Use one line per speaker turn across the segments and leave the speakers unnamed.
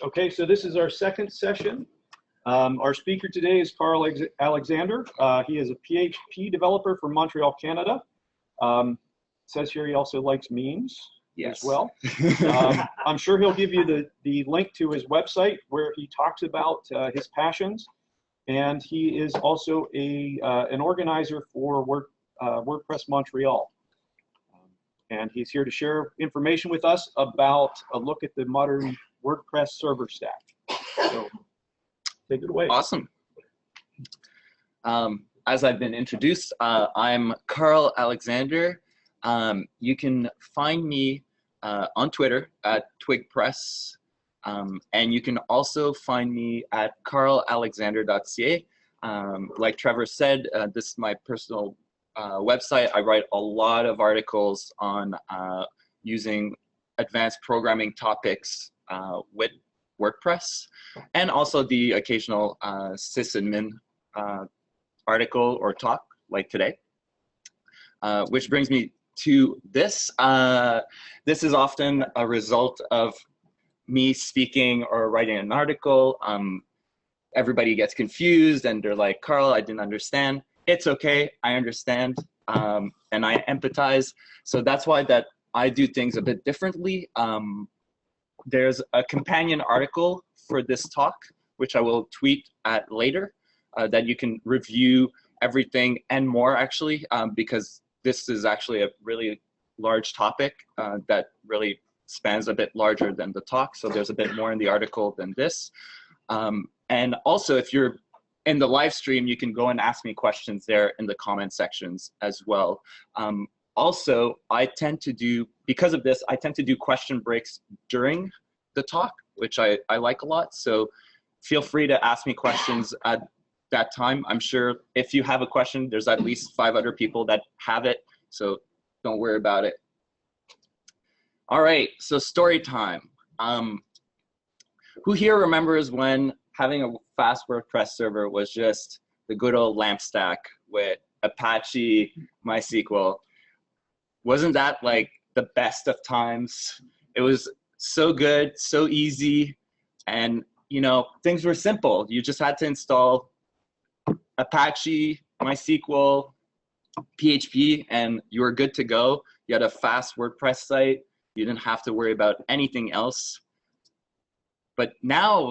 Okay, so this is our second session. Our speaker today is Carl Alexander. He is a PHP developer from Montreal, Canada. It says here he also likes memes as well. I'm sure he'll give you the link to his website where he talks about his passions. And he is also an organizer for WordPress Montreal. And he's here to share information with us about a look at the modern WordPress server stack. So take it away.
Awesome. As I've been introduced, I'm Carl Alexander. You can find me on Twitter at twigpress, and you can also find me at carlalexander.ca. Like Trevor said, this is my personal website. I write a lot of articles on using advanced programming topics with WordPress, and also the occasional sysadmin article or talk like today. Which brings me to this. This is often a result of me speaking or writing an article. Everybody gets confused and they're like, Carl, I didn't understand. It's okay, I understand, and I empathize. So that's why that I do things a bit differently. There's a companion article for this talk, which I will tweet at later, that you can review everything and more actually, because this is actually a really large topic that really spans a bit larger than the talk. So there's a bit more in the article than this. And also, if you're in the live stream, you can go and ask me questions there in the comment sections as well. Also, I tend to do, because of this, I tend to do question breaks during the talk, which I like a lot. So feel free to ask me questions at that time. I'm sure if you have a question, there's at least 5 other people that have it. So don't worry about it. All right, so story time. Who here remembers when having a fast WordPress server was just the good old LAMP stack with Apache, MySQL? Wasn't that like the best of times? It was so good, so easy, and you know, things were simple. You just had to install Apache, MySQL, PHP, and you were good to go. You had a fast WordPress site. You didn't have to worry about anything else. But now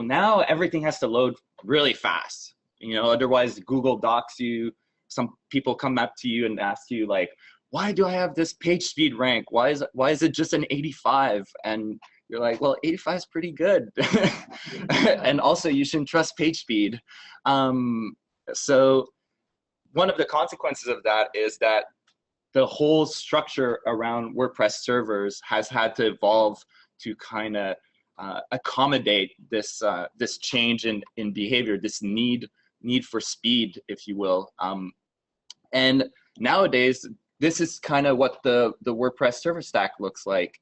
everything has to load really fast. You know, otherwise Google docs you. Some people come up to you and ask you like, why do I have this page speed rank? Why is it just an 85? And you're like, well, 85 is pretty good. And also you shouldn't trust page speed. So one of the consequences of that is that the whole structure around WordPress servers has had to evolve to kind of accommodate this this change in behavior, this need for speed, if you will. And nowadays, this is kind of what the WordPress server stack looks like.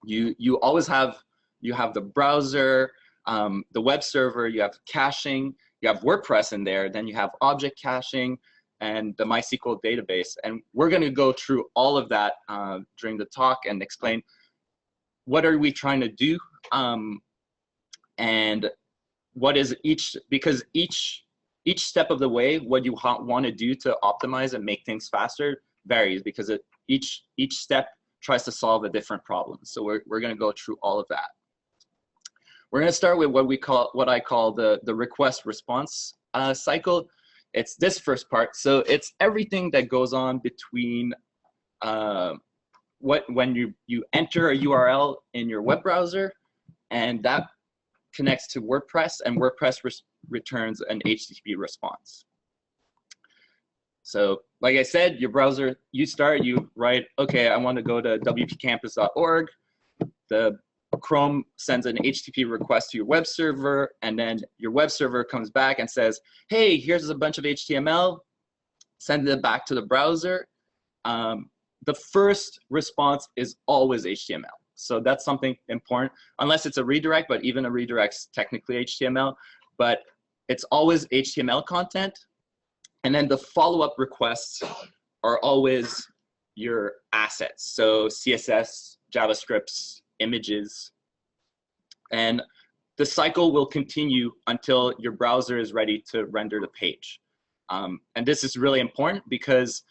You always have the browser, the web server, you have caching, you have WordPress in there, then you have object caching, and the MySQL database. And we're going to go through all of that during the talk and explain what are we trying to do, and what is because each step of the way, what you want to do to optimize and make things faster varies, because each step tries to solve a different problem. So we're going to go through all of that. We're going to start with what I call the request response cycle. It's this first part. So it's everything that goes on between when you enter a URL in your web browser, and that connects to WordPress, and WordPress returns an HTTP response. So like I said, your browser, you write, okay, I want to go to WPCampus.org. The Chrome sends an HTTP request to your web server, and then your web server comes back and says, hey, here's a bunch of HTML, send it back to the browser. The first response is always HTML. So that's something important, unless it's a redirect, but even a redirect's technically HTML, but it's always HTML content. And then the follow-up requests are always your assets. So CSS, JavaScripts, images. And the cycle will continue until your browser is ready to render the page. And this is really important because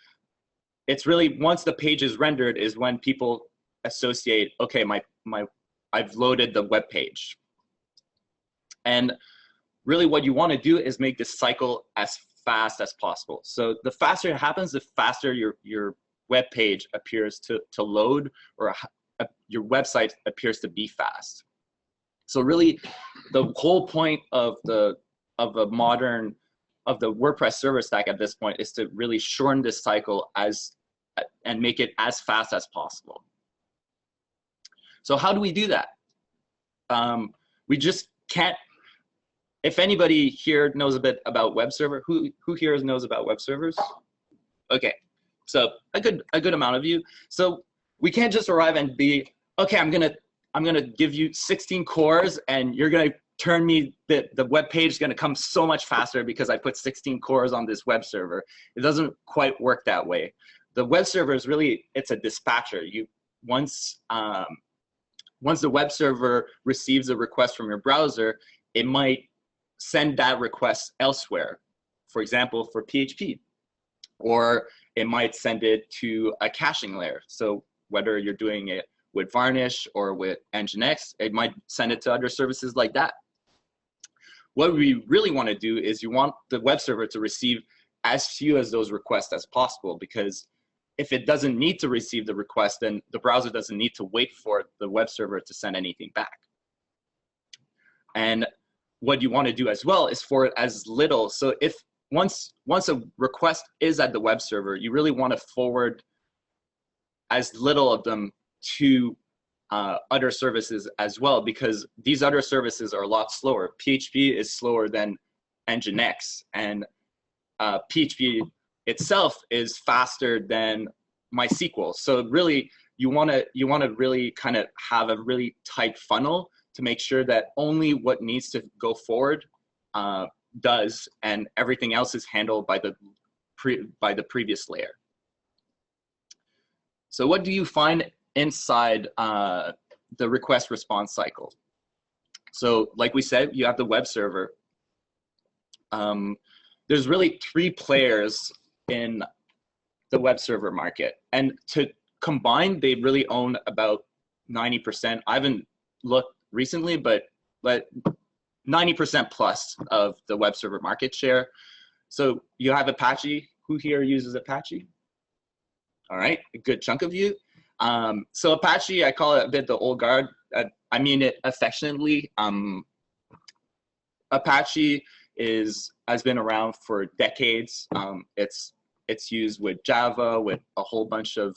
it's really, once the page is rendered is when people associate, okay, I've loaded the web page. And really what you want to do is make this cycle as fast as possible. So the faster it happens, the faster your web page appears to load, or your website appears to be fast. So really the whole point of the WordPress server stack at this point is to really shorten this cycle and make it as fast as possible. So how do we do that? We just can't. If anybody here knows a bit about web server, who here knows about web servers? Okay, so a good amount of you. So we can't just arrive and be, okay, I'm gonna give you 16 cores and you're gonna turn me, the web page is gonna come so much faster because I put 16 cores on this web server. It doesn't quite work that way. The web server is really, it's a dispatcher. Once the web server receives a request from your browser, it might send that request elsewhere, for example, for PHP, or it might send it to a caching layer. So whether you're doing it with Varnish or with Nginx, it might send it to other services like that. What we really want to do is you want the web server to receive as few as those requests as possible, because if it doesn't need to receive the request, then the browser doesn't need to wait for the web server to send anything back. And what you want to do as well is for it as little. So if once a request is at the web server, you really want to forward as little of them to other services as well, because these other services are a lot slower. PHP is slower than Nginx, and PHP itself is faster than MySQL. So really, you want to really kind of have a really tight funnel to make sure that only what needs to go forward does, and everything else is handled by the previous layer. So what do you find inside the request response cycle? So like we said, you have the web server. There's really 3 players in the web server market, and to combine, they really own about 90%. I haven't looked recently, but 90% plus of the web server market share. So you have Apache. Who here uses Apache? All right, a good chunk of you. So Apache, I call it a bit the old guard. I mean it affectionately. Apache has been around for decades. It's used with Java, with a whole bunch of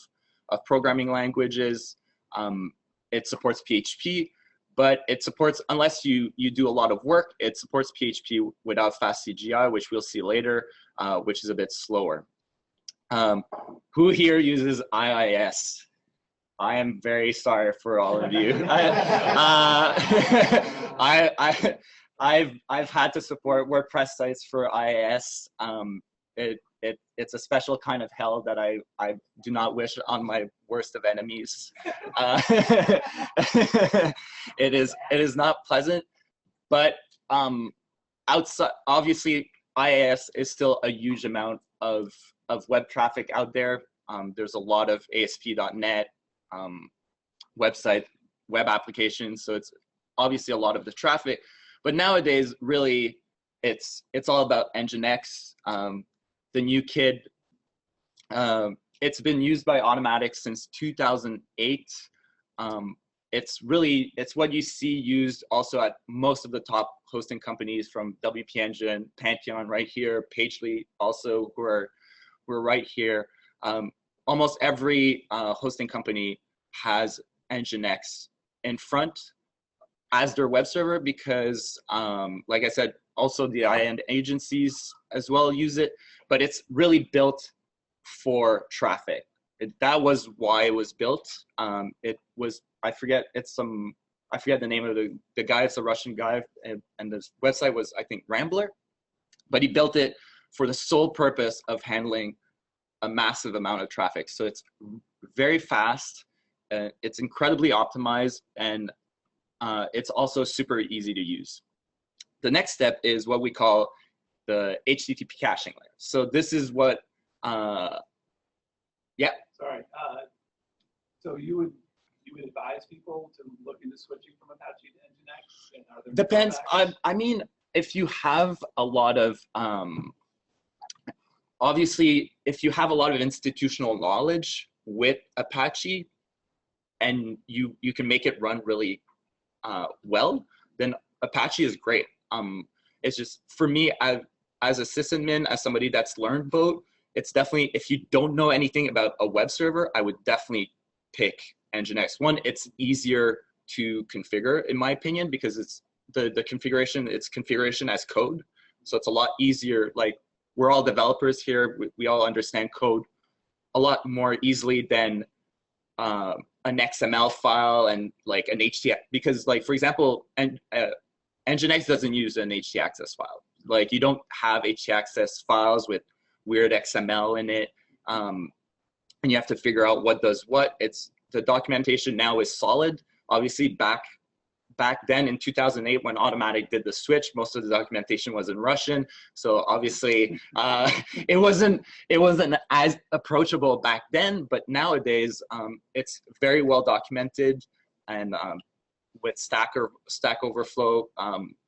programming languages. It supports PHP, but it supports, unless you do a lot of work, it supports PHP without fast CGI, which we'll see later, which is a bit slower. Who here uses IIS? I am very sorry for all of you. I've had to support WordPress sites for IIS. It's a special kind of hell that I do not wish on my worst of enemies. It is not pleasant, but outside, obviously IIS is still a huge amount of web traffic out there. There's a lot of ASP.NET web applications, so it's obviously a lot of the traffic. But nowadays, really, it's all about Nginx. The new kid, it's been used by Automatic since 2008. It's what you see used also at most of the top hosting companies, from WP Engine, Pantheon right here, Pagely also, who are right here. Almost every hosting company has Nginx in front as their web server, because like I said, also the high-end agencies as well use it, but it's really built for traffic. That was why it was built. It was, I forget the name of the guy. It's a Russian guy, and the website was, I think, Rambler, but he built it for the sole purpose of handling a massive amount of traffic. So it's very fast, it's incredibly optimized, and it's also super easy to use. The next step is what we call the HTTP caching layer. So this is what, yeah.
Sorry. So you would advise people to look into switching from Apache to Nginx? And are there
Depends.
drawbacks?
I mean, if you have a lot of, obviously, if you have a lot of institutional knowledge with Apache and you can make it run really well, then Apache is great. It's just, for me, as a sysadmin, as somebody that's learned both, it's definitely, if you don't know anything about a web server, I would definitely pick Nginx. One, it's easier to configure, in my opinion, because it's the configuration, it's configuration as code. So it's a lot easier. Like, we're all developers here. We all understand code a lot more easily than an XML file and like an HT, because like, for example, Nginx doesn't use an htaccess file. Like, you don't have htaccess files with weird XML in it. And you have to figure out what does what. The documentation now is solid. Obviously, back then in 2008, when Automatic did the switch, most of the documentation was in Russian. So obviously, it wasn't as approachable back then. But nowadays, it's very well documented, and with Stack Overflow,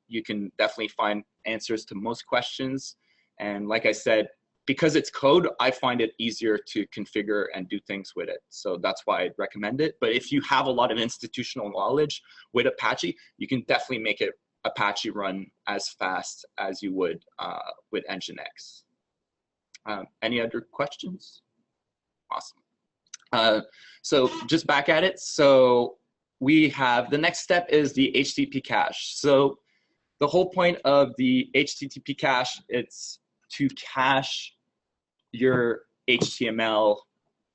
you can definitely find answers to most questions. And like I said, because it's code, I find it easier to configure and do things with it. So that's why I'd recommend it. But if you have a lot of institutional knowledge with Apache, you can definitely make it Apache run as fast as you would with Nginx. Any other questions? Awesome. So just back at it. So we have, the next step is the HTTP cache. So the whole point of the HTTP cache, it's to cache your HTML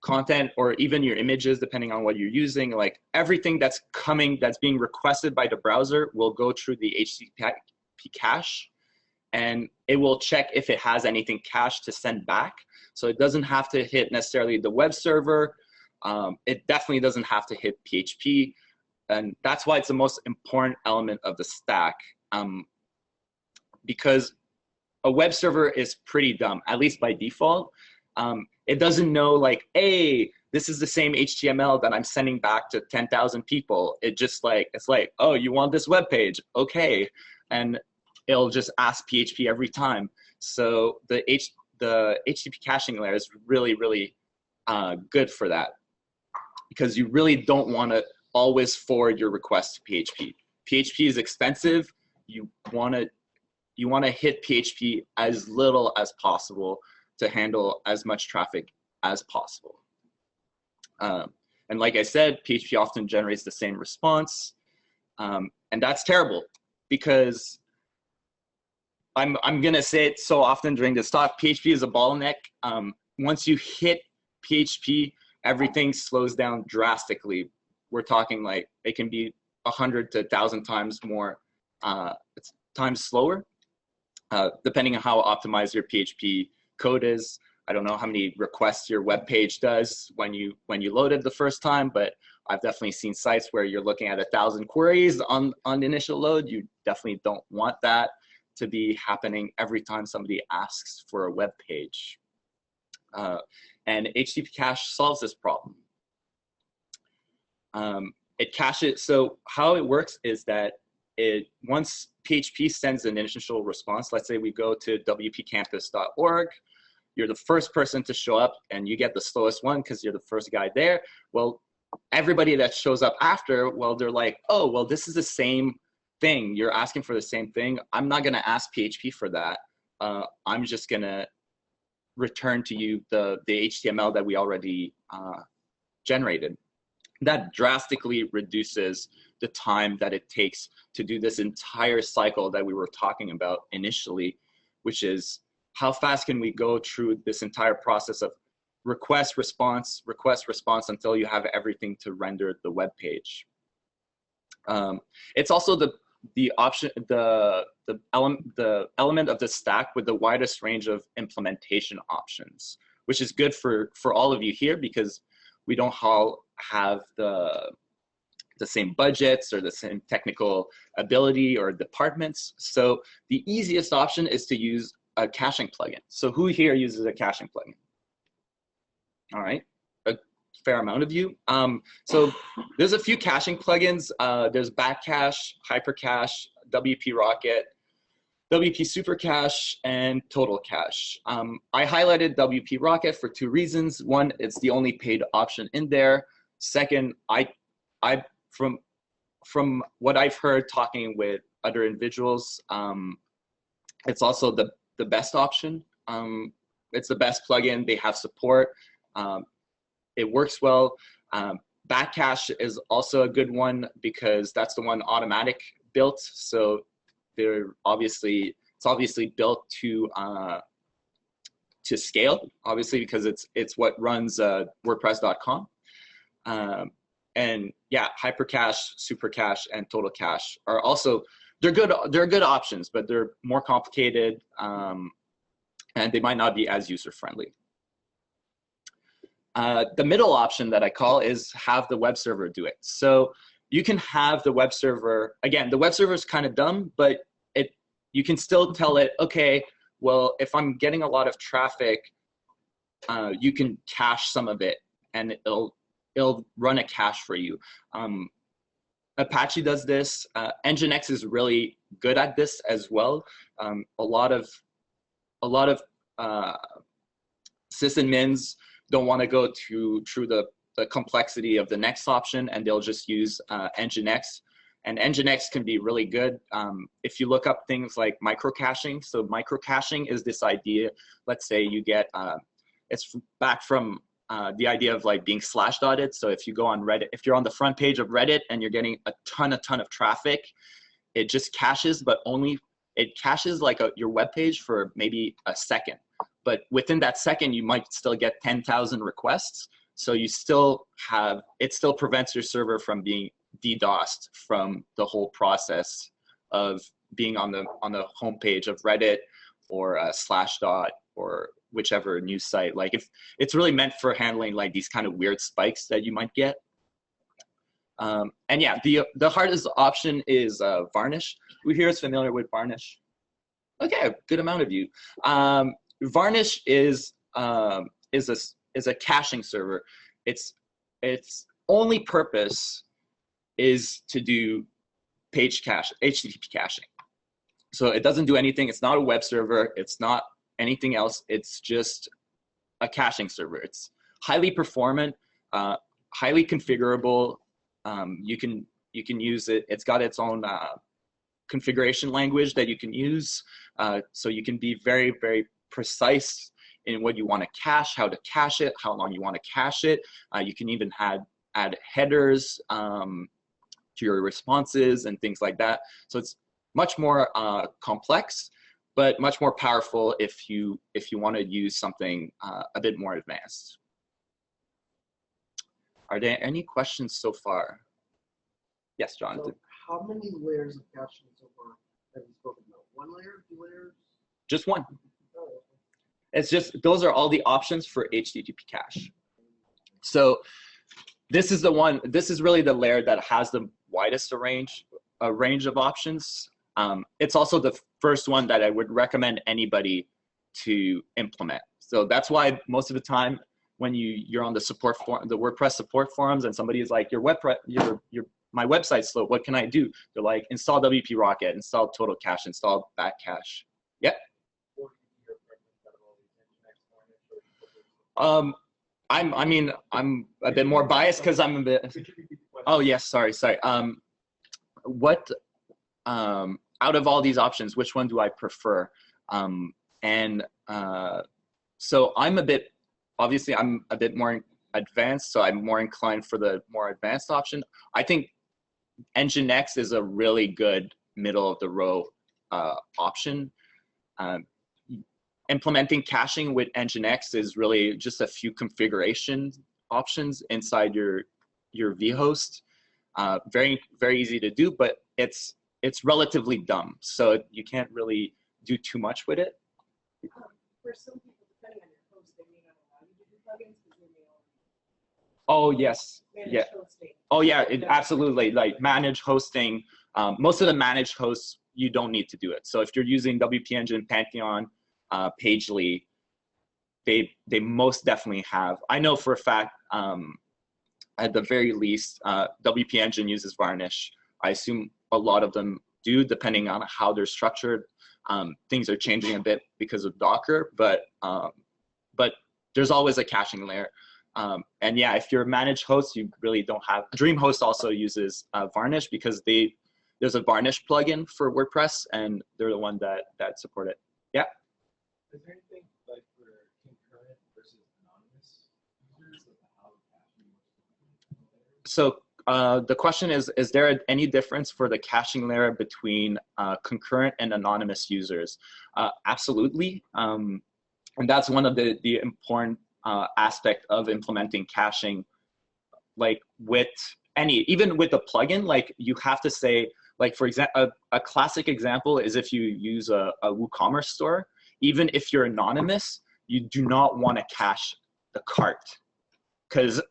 content or even your images, depending on what you're using. Like, everything that's being requested by the browser will go through the HTTP cache, and it will check if it has anything cached to send back. So it doesn't have to hit necessarily the web server. It definitely doesn't have to hit PHP. And that's why it's the most important element of the stack, because a web server is pretty dumb, at least by default. It doesn't know, like, hey, this is the same HTML that I'm sending back to 10,000 people. It's like, oh, you want this web page? Okay. And it'll just ask PHP every time. So the HTTP caching layer is really, really good for that, because you really don't want to always forward your request to PHP. PHP is expensive. You want to hit PHP as little as possible to handle as much traffic as possible. And like I said, PHP often generates the same response. And that's terrible, because I'm gonna say it so often during this talk, PHP is a bottleneck. Once you hit PHP, everything slows down drastically. We're talking like, it can be 100 to 1,000 times more times slower. Depending on how optimized your PHP code is. I don't know how many requests your web page does when you load it the first time, but I've definitely seen sites where you're looking at 1,000 queries on the initial load. You definitely don't want that to be happening every time somebody asks for a web page. And HTTP cache solves this problem. It caches, so how it works is that once PHP sends an initial response, let's say we go to WPCampus.org, you're the first person to show up and you get the slowest one because you're the first guy there. Well, everybody that shows up after, well, they're like, oh, well, this is the same thing. You're asking for the same thing. I'm not going to ask PHP for that. I'm just going to return to you the HTML that we already generated. That drastically reduces the time that it takes to do this entire cycle that we were talking about initially, which is how fast can we go through this entire process of request, response, until you have everything to render the web page. It's also the element of the stack with the widest range of implementation options, which is good for all of you here, because we don't all have the the same budgets or the same technical ability or departments. So the easiest option is to use a caching plugin. So who here uses a caching plugin? All right, a fair amount of you. So there's a few caching plugins. There's Backcache, Hypercache, WP Rocket, WP Supercache, and Total Cache. I highlighted WP Rocket for two reasons. One, it's the only paid option in there. Second, from what I've heard talking with other individuals, it's also the best option. It's the best plugin. They have support. It works well. Backcache is also a good one because that's the one Automatic built. So it's obviously built to scale, obviously, because it's what runs WordPress.com. And yeah, Hypercache, Supercache, and Total Cache are also they're good options, but they're more complicated, and they might not be as user friendly. The middle option that I call is have the web server do it. So you can have the web server, again, the web server is kind of dumb, but you can still tell it, okay, well, if I'm getting a lot of traffic, you can cache some of it and it'll run a cache for you. Apache does this. Nginx is really good at this as well. A lot of sysadmins don't want to go through the complexity of the next option, and they'll just use Nginx. And Nginx can be really good if you look up things like microcaching. So microcaching is this idea. Let's say you get it's back from the idea of like being slashdotted. So if you go on Reddit, if you're on the front page of Reddit and you're getting a ton of traffic, it just caches, but it caches like your web page for maybe a second. But within that second, you might still get 10,000 requests. So it still prevents your server from being DDoSed from the whole process of being on the homepage of Reddit or Slashdot or whichever news site. Like if it's really meant for handling like these kind of weird spikes that you might get. And yeah, the hardest option is Varnish. Who here is familiar with Varnish? Okay, a good amount of you. Varnish is a caching server. Its only purpose is to do page cache, HTTP caching. So it doesn't do anything. It's not a web server. It's not anything else. It's just a caching server. It's highly performant, highly configurable. You can use it. It's got its own configuration language that you can use. So you can be very, very precise in what you want to cache, how to cache it, how long you want to cache it. You can even add headers to your responses and things like that. So it's much more complex, but much more powerful if you want to use something a bit more advanced. Are there any questions so far? Yes, Jonathan.
So how many layers of caching so far have you spoken about? One layer, 2 layers?
Just one.
Oh, okay.
It's just, those are all the options for HTTP cache. So this is the one, this is really the layer that has the widest range of options. It's also the first one that I would recommend anybody to implement. So that's why most of the time when you're on the support forum, the WordPress support forums, and somebody is like, my website's slow, what can I do? They're like, install WP Rocket, install Total Cache, install Backcache. Yep. I'm a bit more biased because I'm a bit. Oh yes, sorry. What out of all these options, which one do I prefer? So I'm a bit more advanced, so I'm more inclined for the more advanced option. I think Nginx is a really good middle of the row option. Implementing caching with Nginx is really just a few configuration options inside your vhost. Very, very easy to do, but it's relatively dumb, so you can't really do too much with it.
For some people, depending on your host, they may not allow you to do plugins because they may
Oh, yes. Yeah. Oh, yeah, absolutely. Like managed hosting, most of the managed hosts, you don't need to do it. So if you're using WP Engine, Pantheon, Pagely, they most definitely have. I know for a fact, at the very least, WP Engine uses Varnish. I assume a lot of them do, depending on how they're structured. Things are changing a bit because of Docker, but there's always a caching layer. And yeah, if you're a managed host, you really don't have. DreamHost also uses Varnish because there's a Varnish plugin for WordPress, and they're the one that support it. Yeah.
Is there anything like for concurrent versus anonymous users, like how caching works?
So the question is there any difference for the caching layer between concurrent and anonymous users? Absolutely. And that's one of the important aspect of implementing caching. Like with even with a plugin, like you have to say, like for example, a classic example is if you use a WooCommerce store, even if you're anonymous, you do not want to cache the cart. Because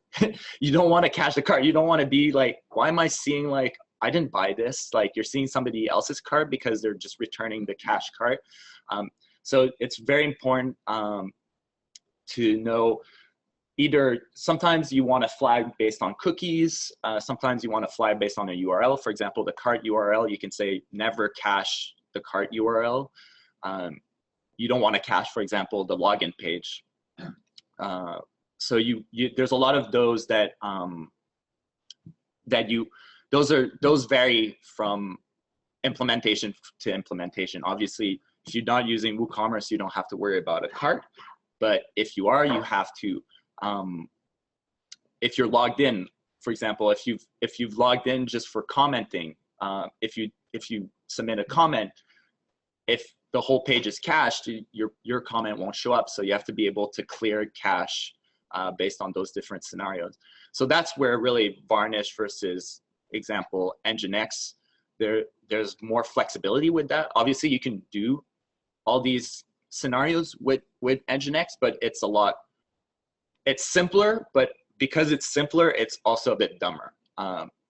you don't want to cache the cart. You don't want to be like, why am I seeing like, I didn't buy this? Like you're seeing somebody else's cart because they're just returning the cache cart. So it's very important to know either sometimes you want to flag based on cookies. Sometimes you want to flag based on a URL. For example, the cart URL, you can say never cache the cart URL. You don't want to cache, for example, the login page. So there's a lot of those that those vary from implementation to implementation. Obviously, if you're not using WooCommerce, you don't have to worry about a cart. But if you are, you have to. If you're logged in, for example, if you've logged in just for commenting, if you submit a comment, if the whole page is cached, your comment won't show up. So you have to be able to clear cache based on those different scenarios. So that's where really Varnish versus example Nginx, there's more flexibility with that. Obviously you can do all these scenarios with Nginx, but it's simpler, but because it's simpler, it's also a bit dumber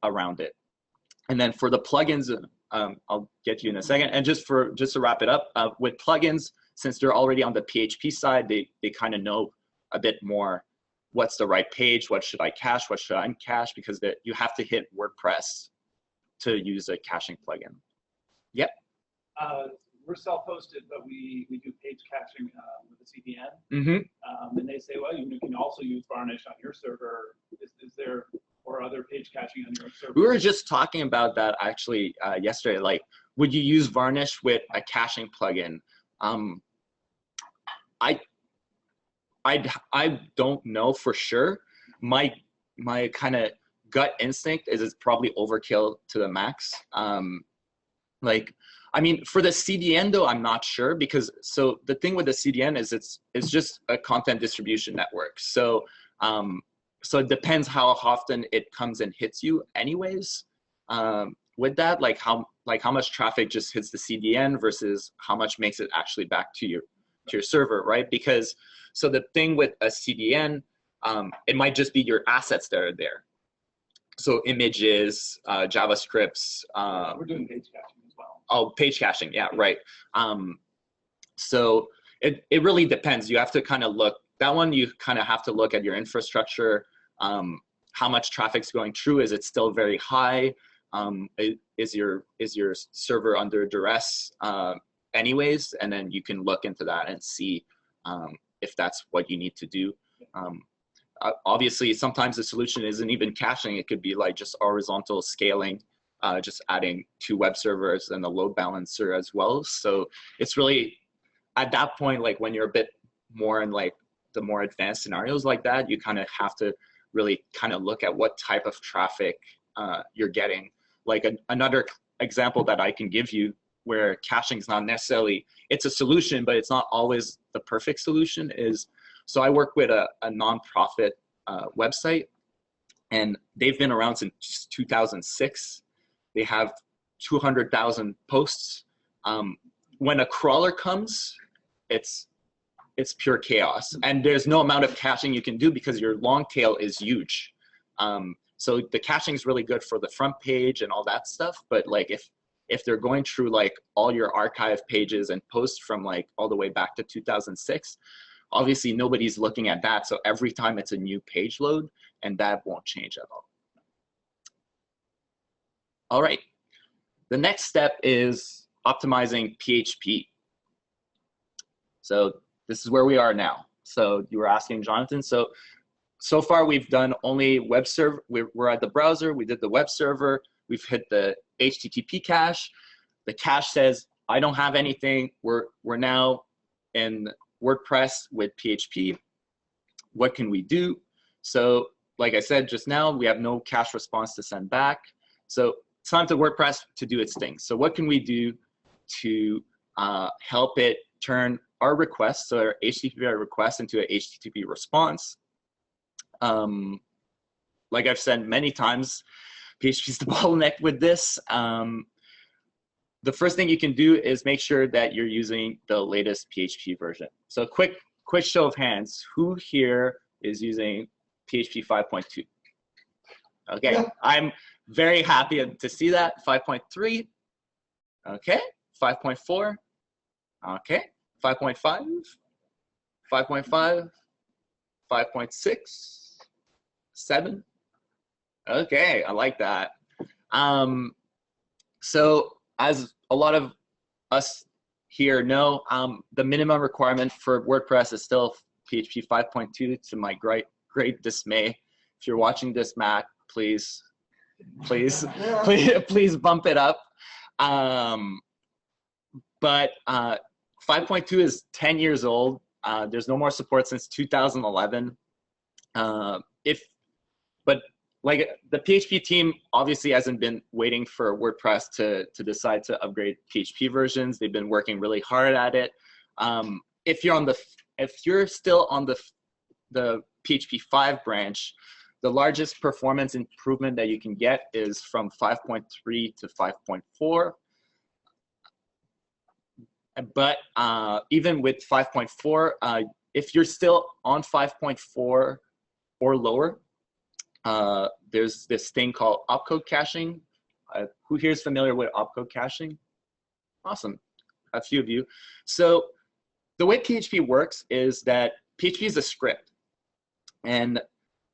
around it. And then for the plugins, I'll get you in a second. And just to wrap it up, with plugins, since they're already on the PHP side, they kind of know a bit more what's the right page, what should I cache, what should I uncache, because you have to hit WordPress to use a caching plugin. Yep.
We're self-hosted, but we do page caching with the CDN.
Mm-hmm.
And they say, well, you can also use Varnish on your server. Is there or other page caching on your server?
We were just talking about that actually yesterday. Like, would you use Varnish with a caching plugin? I don't know for sure. My kind of gut instinct is it's probably overkill to the max. Like, I mean, for the CDN though, I'm not sure, because so the thing with the CDN is it's just a content distribution network. So so it depends how often it comes and hits you anyways. With that, like how much traffic just hits the CDN versus how much makes it actually back to your server, right? Because so the thing with a CDN, it might just be your assets that are there. So images, JavaScripts.
We're doing page caching as well.
Oh, page caching, yeah, right. So it really depends. You have to kind of look. That one you kind of have to look at your infrastructure. How much traffic's going through? Is it still very high? Is your server under duress anyways? And then you can look into that and see if that's what you need to do. Obviously, sometimes the solution isn't even caching. It could be like just horizontal scaling, just adding 2 web servers and a load balancer as well. So it's really, at that point, like when you're a bit more in like the more advanced scenarios like that, you kind of have to really kind of look at what type of traffic you're getting. Like another example that I can give you where caching is not necessarily, it's a solution, but it's not always the perfect solution is, so I work with a nonprofit website, and they've been around since 2006. They have 200,000 posts. When a crawler comes, it's pure chaos. And there's no amount of caching you can do because your long tail is huge. So the caching is really good for the front page and all that stuff. But like if they're going through like all your archive pages and posts from like all the way back to 2006, obviously nobody's looking at that. So every time it's a new page load, and that won't change at all. All right. The next step is optimizing PHP. So this is where we are now. So you were asking Jonathan. So far we've done only web server. We're at the browser. We did the web server. We've hit the HTTP cache. The cache says, I don't have anything. We're now in WordPress with PHP. What can we do? So like I said just now, we have no cache response to send back. So it's time to WordPress to do its thing. So what can we do to help it turn our requests, so our HTTP request, into an HTTP response? Like I've said many times, PHP is the bottleneck with this. The first thing you can do is make sure that you're using the latest PHP version. So quick show of hands, who here is using PHP 5.2? Okay, yeah. I'm very happy to see that. 5.3, okay, 5.4, okay, 5.5, 5.5, 5.6, 7. Okay, I like that. So as a lot of us here know, the minimum requirement for WordPress is still PHP 5.2, to my great dismay. If you're watching this, Matt, please bump it up. But 5.2 is 10 years old. There's no more support since 2011. But like the PHP team obviously hasn't been waiting for WordPress to decide to upgrade PHP versions. They've been working really hard at it. If you're still on the PHP 5 branch, the largest performance improvement that you can get is from 5.3 to 5.4. But even with 5.4, if you're still on 5.4 or lower, there's this thing called opcode caching. Who here is familiar with opcode caching? Awesome, a few of you. So the way PHP works is that PHP is a script. And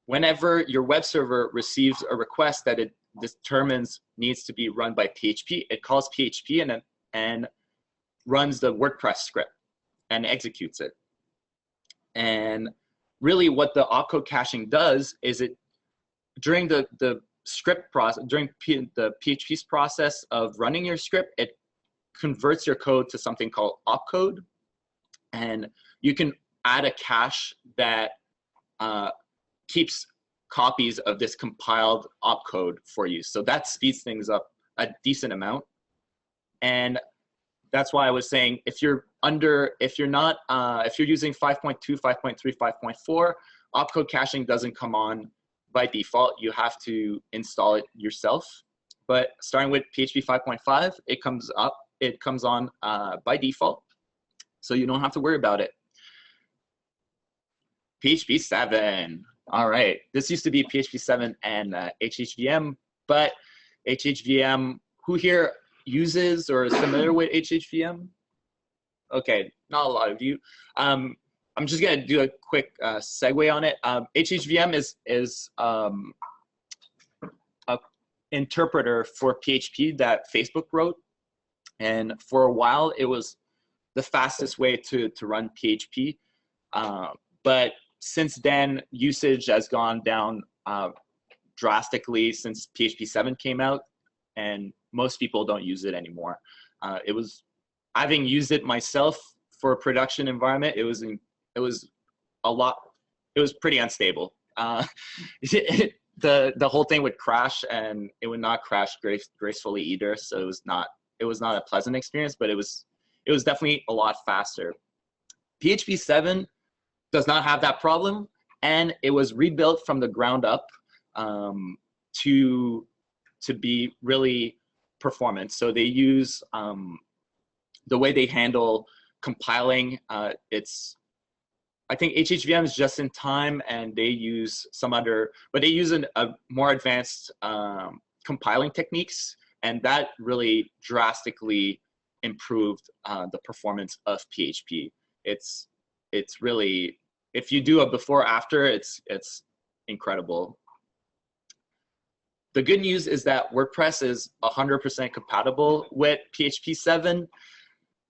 whenever your web server receives a request that it determines needs to be run by PHP, it calls PHP and runs the WordPress script and executes it. And really what the opcode caching does is it, during the script process, during the PHP's process of running your script, it converts your code to something called opcode. And you can add a cache that keeps copies of this compiled opcode for you. So that speeds things up a decent amount. And that's why I was saying if you're using 5.2, 5.3, 5.4, opcode caching doesn't come on by default. You have to install it yourself. But starting with PHP 5.5, it comes on by default. So you don't have to worry about it. PHP 7. All right. This used to be PHP 7 and HHVM, but HHVM, who here uses or is familiar with HHVM? Okay, not a lot of you. I'm just going to do a quick segue on it. HHVM is an interpreter for PHP that Facebook wrote. And for a while, it was the fastest way to run PHP. But since then, usage has gone down drastically since PHP 7 came out, and most people don't use it anymore. Having used it myself for a production environment, it was pretty unstable. The whole thing would crash, and it would not crash gracefully either. So it was not a pleasant experience, but it was definitely a lot faster. PHP 7 does not have that problem, and it was rebuilt from the ground up to be really performant. So they use the way they handle compiling. It's I think HHVM is just in time, and they use some other, but they use a more advanced compiling techniques, and that really drastically improved the performance of PHP. It's really, if you do a before after, it's incredible. The good news is that WordPress is 100% compatible with PHP 7.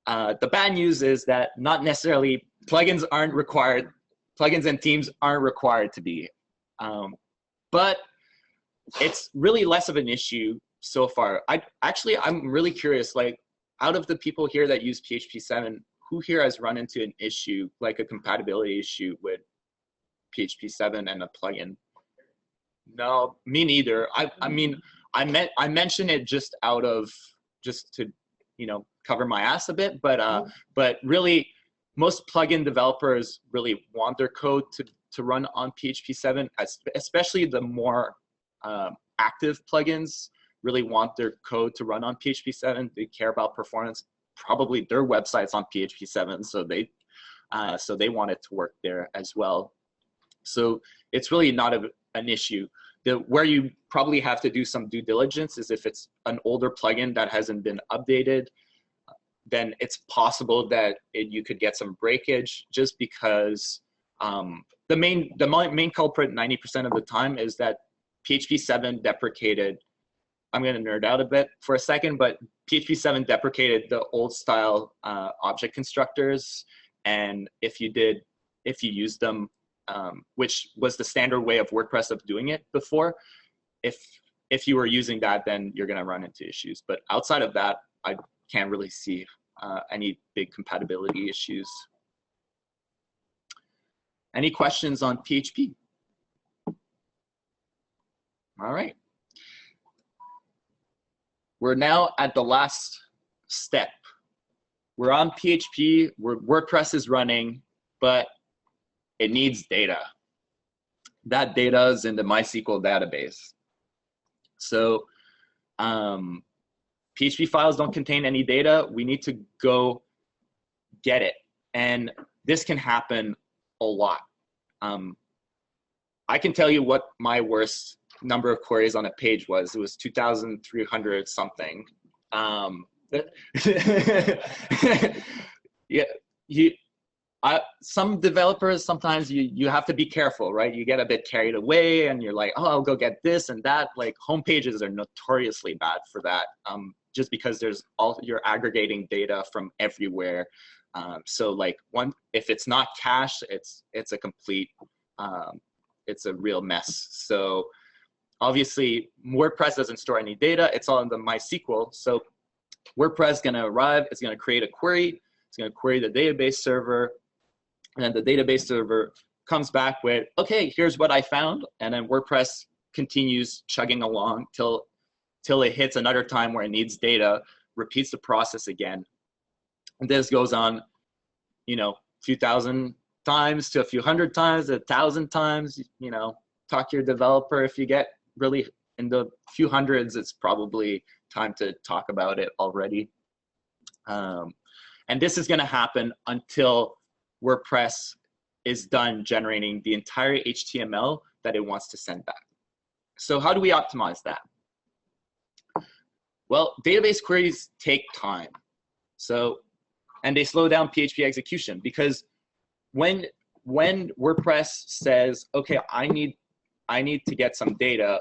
The bad news is that not necessarily plugins aren't required. Plugins and themes aren't required to be. But it's really less of an issue so far. I'm really curious, like, out of the people here that use PHP 7, who here has run into an issue, like a compatibility issue with PHP 7 and a plugin? No, me neither. I mean, I mentioned it just to, you know, cover my ass a bit, but really, most plugin developers really want their code to run on PHP 7, especially the more active plugins really want their code to run on PHP 7. They care about performance. Probably their website's on PHP 7, so they want it to work there as well. So it's really not an issue. Where you probably have to do some due diligence is if it's an older plugin that hasn't been updated, then it's possible that you could get some breakage, just because the main culprit 90% of the time is that PHP 7 deprecated. I'm going to nerd out a bit for a second, but PHP 7 deprecated the old style object constructors, and if you used them, which was the standard way of WordPress of doing it before, if you were using that, then you're going to run into issues. But outside of that, I can't really see any big compatibility issues. Any questions on PHP? All right. We're now at the last step. We're on PHP, WordPress is running, but it needs data. That data is in the MySQL database. So PHP files don't contain any data. We need to go get it. And this can happen a lot. I can tell you what my worst number of queries on a page was. It was 2,300 something. Yeah, some developers, sometimes you have to be careful, right? You get a bit carried away and you're like, oh, I'll go get this and that. Like, home pages are notoriously bad for that, just because you're aggregating data from everywhere. So like, if it's not cached, it's a complete, it's a real mess. So obviously WordPress doesn't store any data. It's all in the MySQL. So WordPress is going to arrive. It's going to create a query. It's going to query the database server. And then the database server comes back with, okay, here's what I found. And then WordPress continues chugging along till it hits another time where it needs data, repeats the process again. And this goes on, you know, a few thousand times to a few hundred times, 1,000 times. You know, talk to your developer. If you get really in the few hundreds, it's probably time to talk about it already. And this is going to happen until WordPress is done generating the entire HTML that it wants to send back. So how do we optimize that? Well, database queries take time. So, and they slow down PHP execution, because when WordPress says, okay, I need to get some data,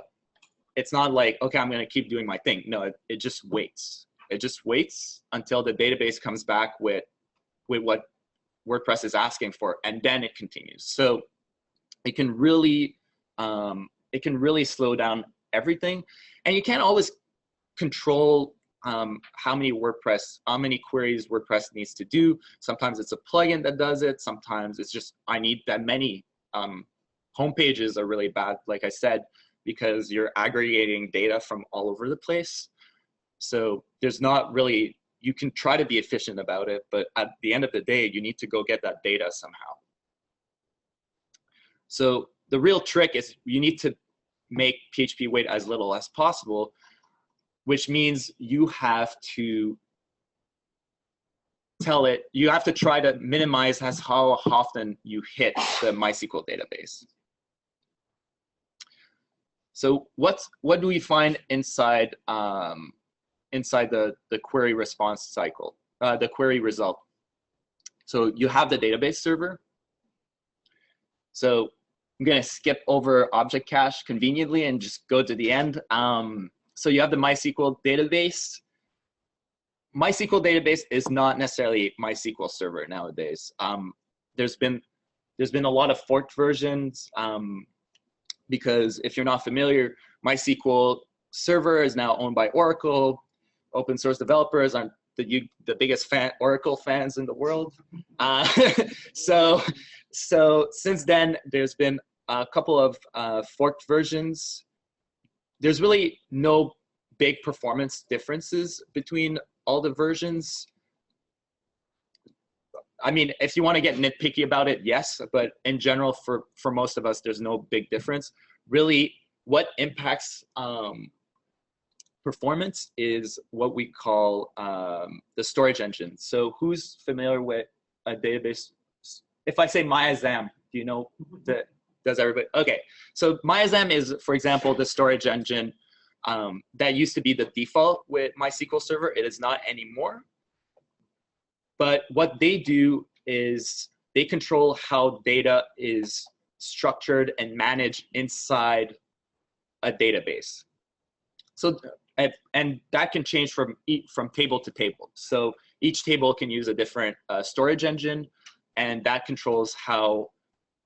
it's not like, okay, I'm going to keep doing my thing. No, it just waits. It just waits until the database comes back with what WordPress is asking for, and then it continues. So it can really slow down everything, and you can't always control how many queries WordPress needs to do. Sometimes it's a plugin that does it. Sometimes it's just, I need that many. Home pages are really bad, like I said, because you're aggregating data from all over the place. So there's not really, you can try to be efficient about it, but at the end of the day, you need to go get that data somehow. So the real trick is you need to make PHP wait as little as possible, which means you have to tell it, you have to try to minimize as how often you hit the MySQL database. So what do we find inside inside the query response cycle, the query result? So you have the database server. So I'm going to skip over object cache conveniently and just go to the end. So you have the MySQL database. MySQL database is not necessarily MySQL server nowadays. There's been a lot of forked versions because if you're not familiar, MySQL server is now owned by Oracle. Open source developers aren't the biggest Oracle fans in the world. So since then, there's been a couple of forked versions. There's really no big performance differences between all the versions. I mean, if you want to get nitpicky about it, yes, but in general, for most of us, there's no big difference. Really, what impacts performance is what we call the storage engine. So who's familiar with a database? If I say MyAzam, do you know that? Does everybody? Okay, so MyAzam is, for example, the storage engine that used to be the default with MySQL Server. It is not anymore. But what they do is they control how data is structured and managed inside a database. So, and that can change from table to table. So each table can use a different storage engine, and that controls how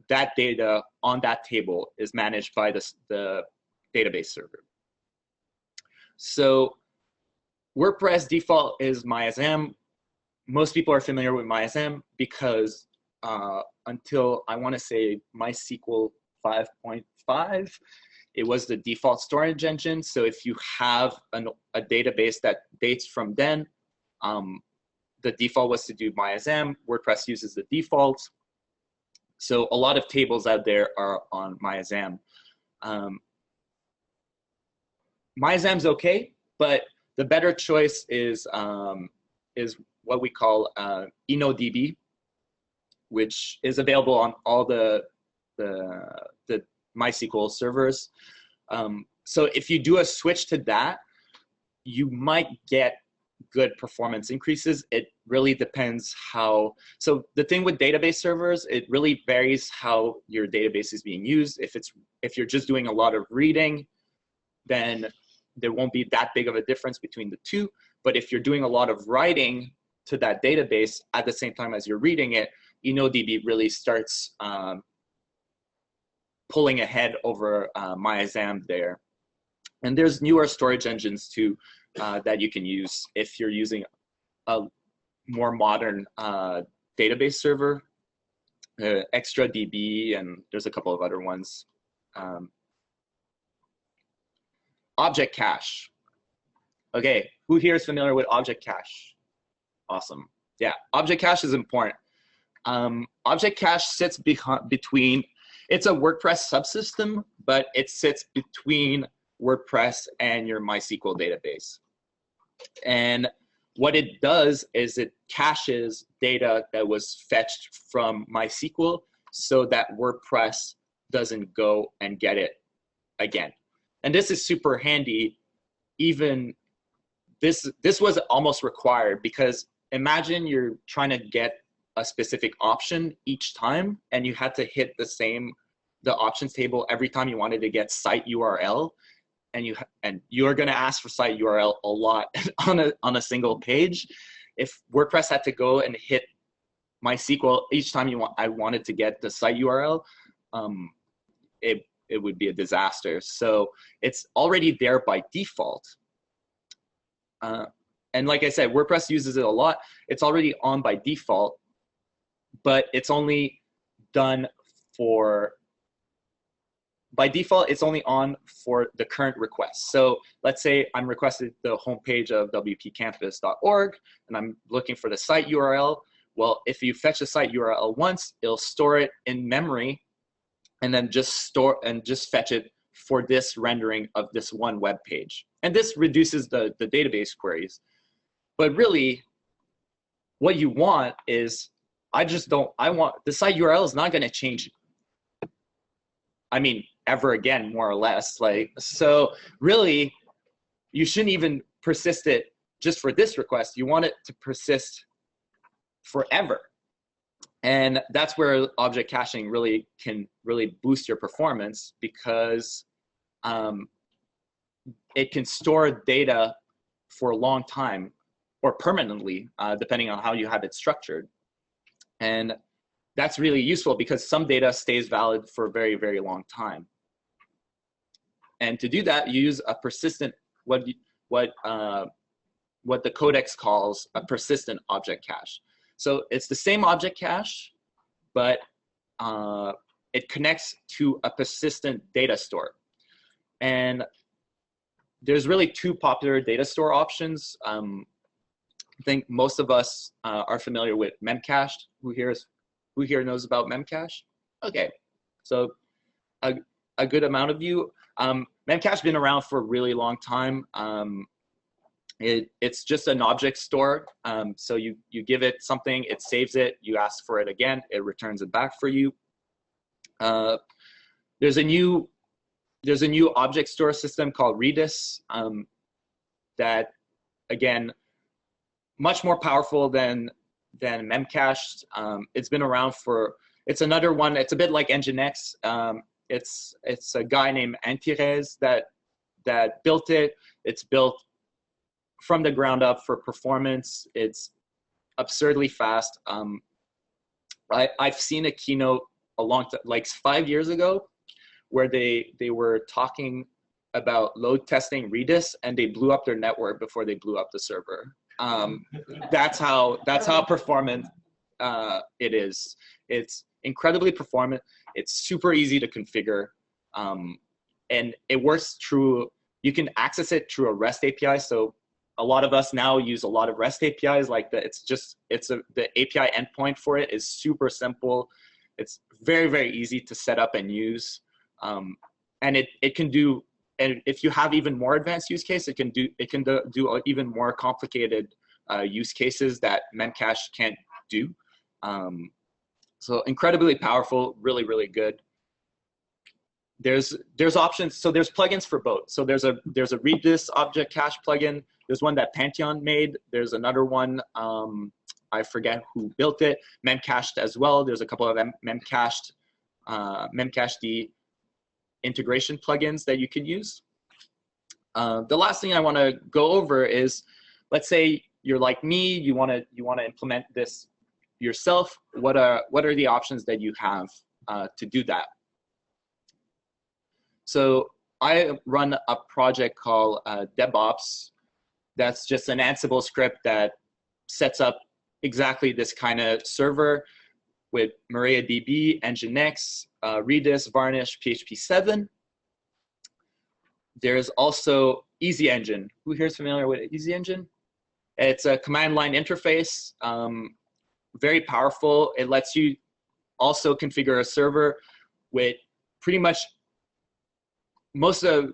that data on that table is managed by the database server. So WordPress default is MyAzam. Most people are familiar with MyAzam because until I want to say MySQL 5.5, it was the default storage engine. So if you have a database that dates from then, the default was to do MyAzam. WordPress uses the default. So a lot of tables out there are on MyAzam. MyAzam's okay, but the better choice is what we call InnoDB, which is available on all the MySQL servers. So if you do a switch to that, you might get good performance increases. It really depends how. So the thing with database servers, it really varies how your database is being used. If you're just doing a lot of reading, then there won't be that big of a difference between the two. But if you're doing a lot of writing to that database at the same time as you're reading it, InnoDB really starts pulling ahead over MyAzam there. And there's newer storage engines too that you can use if you're using a more modern database server, ExtraDB, and there's a couple of other ones. Object cache. Okay, who here is familiar with object cache? Awesome. Yeah, object cache is important. Object cache sits between, it's a WordPress subsystem, but it sits between WordPress and your MySQL database. And what it does is it caches data that was fetched from MySQL so that WordPress doesn't go and get it again. And this is super handy. Even this was almost required, because imagine you're trying to get a specific option each time and you had to hit the options table every time you wanted to get site URL, and you're going to ask for site URL a lot on a single page. If WordPress had to go and hit MySQL each time I wanted to get the site URL, it would be a disaster. So it's already there by default. And like I said, WordPress uses it a lot. It's already on by default, but it's only done by default, it's only on for the current request. So let's say I'm requested the homepage of WPCampus.org and I'm looking for the site URL. Well, if you fetch the site URL once, it'll store it in memory and then just fetch it for this rendering of this one web page. And this reduces the database queries. But really, what you want is, the site URL is not going to change, I mean, ever again, more or less. Like, so really, you shouldn't even persist it just for this request. You want it to persist forever. And that's where object caching really can really boost your performance, because it can store data for a long time or permanently, depending on how you have it structured. And that's really useful because some data stays valid for a very, very long time. And to do that, you use a persistent, what the codex calls a persistent object cache. So it's the same object cache, but it connects to a persistent data store. And there's really two popular data store options. I think most of us are familiar with Memcached. Who here knows about Memcache? Okay, so a good amount of you. Memcache's been around for a really long time. It's just an object store. So you give it something, it saves it, you ask for it again, it returns it back for you. There's a new object store system called Redis that, again, much more powerful than Memcached. It's been around for, it's another one, it's a bit like Nginx. It's a guy named Antires that built it. It's built from the ground up for performance. It's absurdly fast. I've seen a keynote like 5 years ago, where they were talking about load testing Redis, and they blew up their network before they blew up the server. That's how performant it is. It's incredibly performant. It's super easy to configure, and it works through. You can access it through a REST API. So a lot of us now use a lot of REST APIs. Like the API endpoint for it is super simple. It's very, very easy to set up and use, and it can do. And if you have even more advanced use case, it can do even more complicated use cases that Memcache can't do. So incredibly powerful, really, really good. There's options. So there's plugins for both. So there's a Redis object cache plugin. There's one that Pantheon made. There's another one, I forget who built it. Memcached as well. There's a couple of Memcached, Memcached integration plugins that you can use. The last thing I want to go over is, let's say you're like me, you want to implement this yourself. What are the options that you have to do that? So I run a project called DevOps. That's just an Ansible script that sets up exactly this kind of server with MariaDB, Nginx, Redis, Varnish, PHP 7. There's also Easy Engine. Who here is familiar with Easy Engine? It's a command line interface, very powerful. It lets you also configure a server with pretty much most of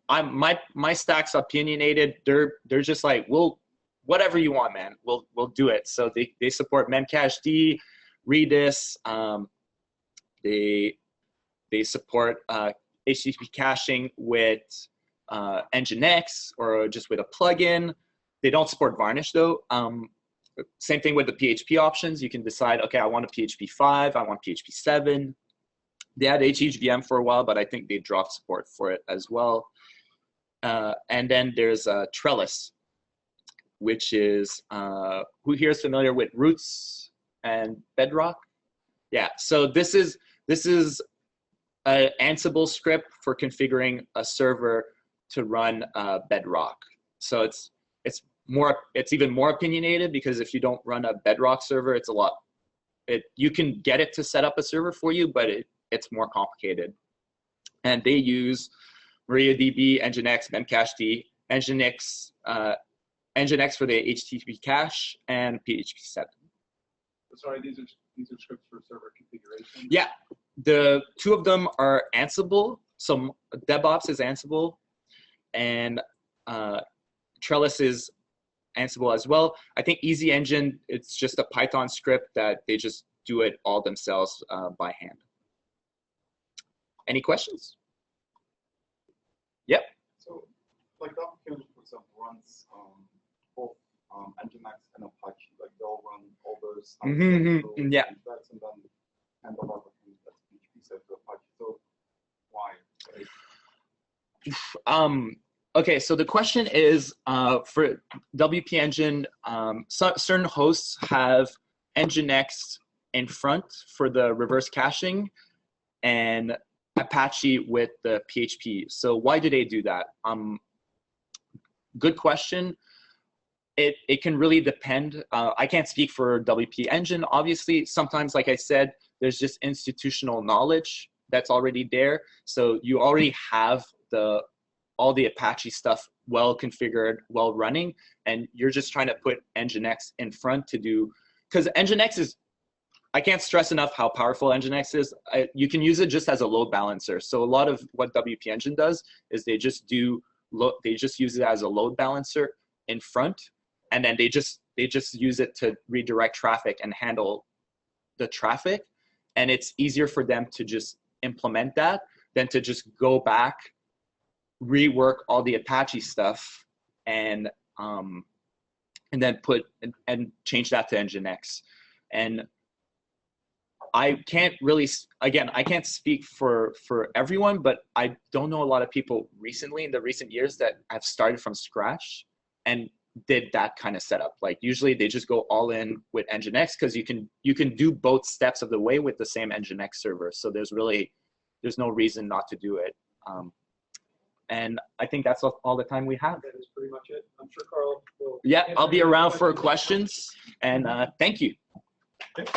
my stack's opinionated. They're just like, well, whatever you want, man, we'll do it. So they support Memcached, Redis. They support HTTP caching with Nginx or just with a plugin. They don't support Varnish though. Same thing with the PHP options. You can decide, okay, I want a PHP 5, I want PHP 7. They had HHVM for a while, but I think they dropped support for it as well. And then there's Trellis, which is, who here is familiar with Roots and Bedrock? Yeah, so this is an Ansible script for configuring a server to run Bedrock. So it's even more opinionated, because if you don't run a Bedrock server, you can get it to set up a server for you, but it's more complicated. And they use MariaDB, Nginx, Memcached, Nginx for the HTTP cache, and PHP 7.
Sorry, these are scripts for server configuration?
Yeah, the two of them are Ansible. So DevOps is Ansible, and Trellis is Ansible as well. I think Easy Engine, it's just a Python script that they just do it all themselves by hand. Any questions? Yep.
So, like WPCampus, for example, runs both Nginx and Apache. Like they'll run all those.
Yeah.
And then hand them over that's PHP set to Apache. So why?
Okay, so the question is for WP Engine, certain hosts have Nginx in front for the reverse caching and Apache with the PHP. So why do they do that? Good question. It can really depend. I can't speak for WP Engine. Obviously, sometimes, like I said, there's just institutional knowledge that's already there. So you already have all the Apache stuff well configured, well running, and you're just trying to put Nginx in front to do, because Nginx is, I can't stress enough how powerful Nginx is. You can use it just as a load balancer. So a lot of what WP Engine does is they just use it as a load balancer in front, and then they just use it to redirect traffic and handle the traffic. And it's easier for them to just implement that than to just go back, rework all the Apache stuff, and then and change that to Nginx. And I can't really, again, I can't speak for everyone, but I don't know a lot of people recently in the recent years that have started from scratch and did that kind of setup. Like usually they just go all in with Nginx because you can do both steps of the way with the same Nginx server. So there's no reason not to do it. And I think that's all the time we have.
That is pretty much it. I'm sure Carl will.
Yeah, I'll be
answer any
around for questions, and thank you.
Okay.